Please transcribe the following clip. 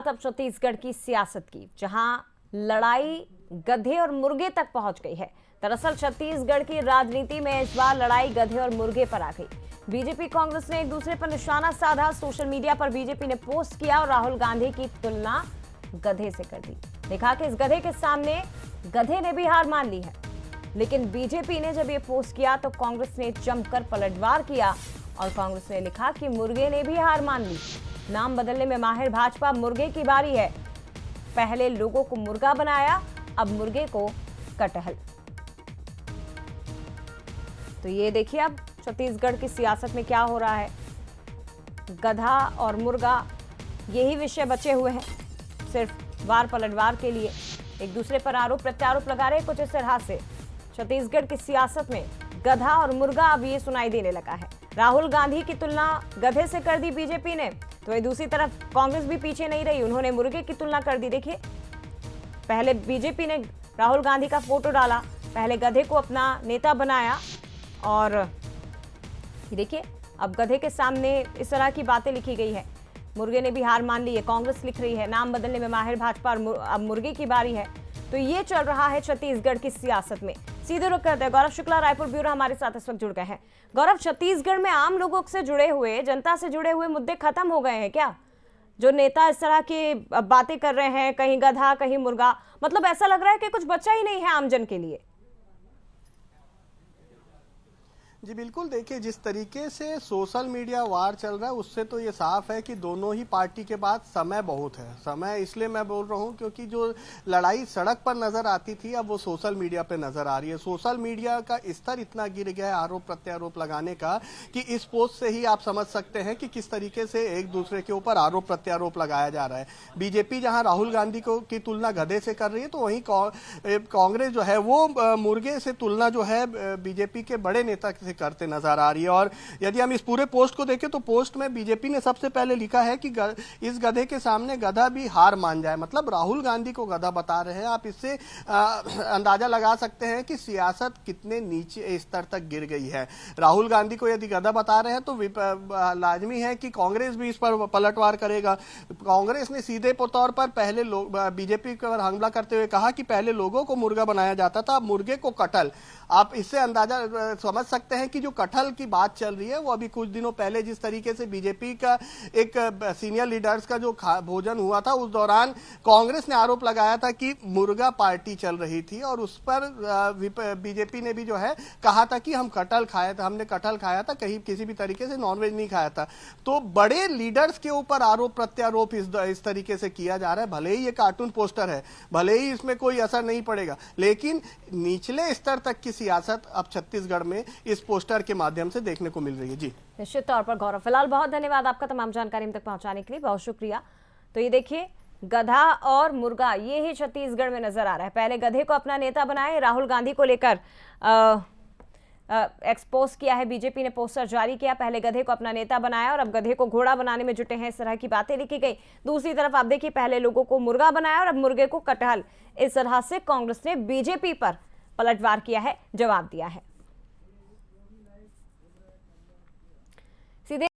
अब छत्तीसगढ़ की सियासत की, जहां लड़ाई गधे और मुर्गे तक पहुंच गई है। दरअसल छत्तीसगढ़ की राजनीति में इस बार लड़ाई गधे और मुर्गे पर आ गई। बीजेपी कांग्रेस ने एक दूसरे पर निशाना साधा। सोशल मीडिया पर बीजेपी ने पोस्ट किया और राहुल गांधी की तुलना गधे से कर दी। देखा कि इस गधे के सामने गधे ने भी हार मान ली है। लेकिन बीजेपी ने जब ये पोस्ट किया तो कांग्रेस ने जमकर पलटवार किया और कांग्रेस ने लिखा कि मुर्गे ने भी हार मान ली। नाम बदलने में माहिर भाजपा, मुर्गे की बारी है। पहले लोगों को मुर्गा बनाया, अब मुर्गे को कटहल। तो ये देखिए अब छत्तीसगढ़ की सियासत में क्या हो रहा है। गधा और मुर्गा यही विषय बचे हुए हैं, सिर्फ वार पलटवार के लिए एक दूसरे पर आरोप प्रत्यारोप लगा रहे। कुछ इस तरह से छत्तीसगढ़ की सियासत में गधा और मुर्गा अब ये सुनाई देने लगा है। राहुल गांधी की तुलना गधे से कर दी बीजेपी ने, तो ये दूसरी तरफ कांग्रेस भी पीछे नहीं रही, उन्होंने मुर्गे की तुलना कर दी। देखिए, पहले बीजेपी ने राहुल गांधी का फोटो डाला, पहले गधे को अपना नेता बनाया और देखिए अब गधे के सामने इस तरह की बातें लिखी गई है। मुर्गे ने भी हार मान ली है, कांग्रेस लिख रही है। नाम बदलने में माहिर भाजपा, अब मुर्गे की बारी है। तो ये चल रहा है छत्तीसगढ़ की सियासत में। सीधे रुख करते हैं, गौरव शुक्ला रायपुर ब्यूरो हमारे साथ इस वक्त जुड़ गए हैं। गौरव, छत्तीसगढ़ में आम लोगों से जुड़े हुए, जनता से जुड़े हुए मुद्दे खत्म हो गए हैं क्या? जो नेता इस तरह की बातें कर रहे हैं, कहीं गधा कहीं मुर्गा, मतलब ऐसा लग रहा है कि कुछ बचा ही नहीं है आमजन के लिए। जी बिल्कुल, देखिए जिस तरीके से सोशल मीडिया वार चल रहा है उससे तो ये साफ है कि दोनों ही पार्टी के पास समय बहुत है। समय इसलिए मैं बोल रहा हूँ क्योंकि जो लड़ाई सड़क पर नजर आती थी अब वो सोशल मीडिया पे नजर आ रही है। सोशल मीडिया का स्तर इतना गिर गया है आरोप प्रत्यारोप लगाने का कि इस पोस्ट से ही आप समझ सकते हैं कि किस तरीके से एक दूसरे के ऊपर आरोप प्रत्यारोप लगाया जा रहा है। बीजेपी जहाँ राहुल गांधी को की तुलना गधे से कर रही है तो वहीं कांग्रेस जो है वो मुर्गे से तुलना जो है बीजेपी के बड़े नेता करते नजर आ रही है। और यदि हम इस पूरे पोस्ट को देखें तो पोस्ट में बीजेपी ने सबसे पहले लिखा है कि इस गधे के सामने गधा भी हार मान जाए, मतलब राहुल गांधी को गधा बता रहे हैं। आप इससे अंदाजा लगा सकते हैं कि सियासत कितने नीचे स्तर तक गिर गई है। राहुल गांधी को यदि गधा बता रहे हैं तो लाजमी है कि कांग्रेस भी इस पर पलटवार करेगा। कांग्रेस ने सीधे तौर पर पहले बीजेपी पर हमला करते हुए कहा कि पहले लोगों को मुर्गा बनाया जाता था, अब मुर्गे को कटहल। आप इससे अंदाजा समझ सकते हैं कि जो कटहल की बात चल रही है वो अभी कुछ दिनों पहले जिस तरीके से बीजेपी का एक सीनियर लीडर्स का जो भोजन हुआ था उस दौरान कांग्रेस ने आरोप लगाया था कि मुर्गा पार्टी चल रही थी और उस पर बीजेपी ने भी जो है कहा था कि हम कटहल खाया था, हमने कटहल खाया था, कहीं किसी भी तरीके से नॉनवेज नहीं खाया था। तो बड़े लीडर्स के ऊपर आरोप प्रत्यारोप इस तरीके से किया जा रहा है। भले ही ये कार्टून पोस्टर है, भले ही इसमें कोई असर नहीं पड़ेगा, लेकिन निचले स्तर तक की सियासत अब छत्तीसगढ़ में इस पोस्टर के माध्यम से देखने को मिल रही है। जी निश्चित तौर पर गौरव, फिलहाल बहुत धन्यवाद आपका तमाम जानकारी हम तक पहुंचाने के लिए, बहुत शुक्रिया। तो ये देखिए गधा और मुर्गा ये ही छत्तीसगढ़ में नजर आ रहा है। पहले गधे को अपना नेता बनाए, राहुल गांधी को लेकर एक्सपोज किया है, बीजेपी ने पोस्टर जारी किया। पहले गधे को अपना नेता बनाया और अब गधे को घोड़ा बनाने में जुटे हैं, इस तरह की बातें लिखी गई। दूसरी तरफ आप देखिए, पहले लोगों को मुर्गा बनाया और अब मुर्गे को कटहल। इस तरह से कांग्रेस ने बीजेपी पर पलटवार किया है, जवाब दिया है। सीधे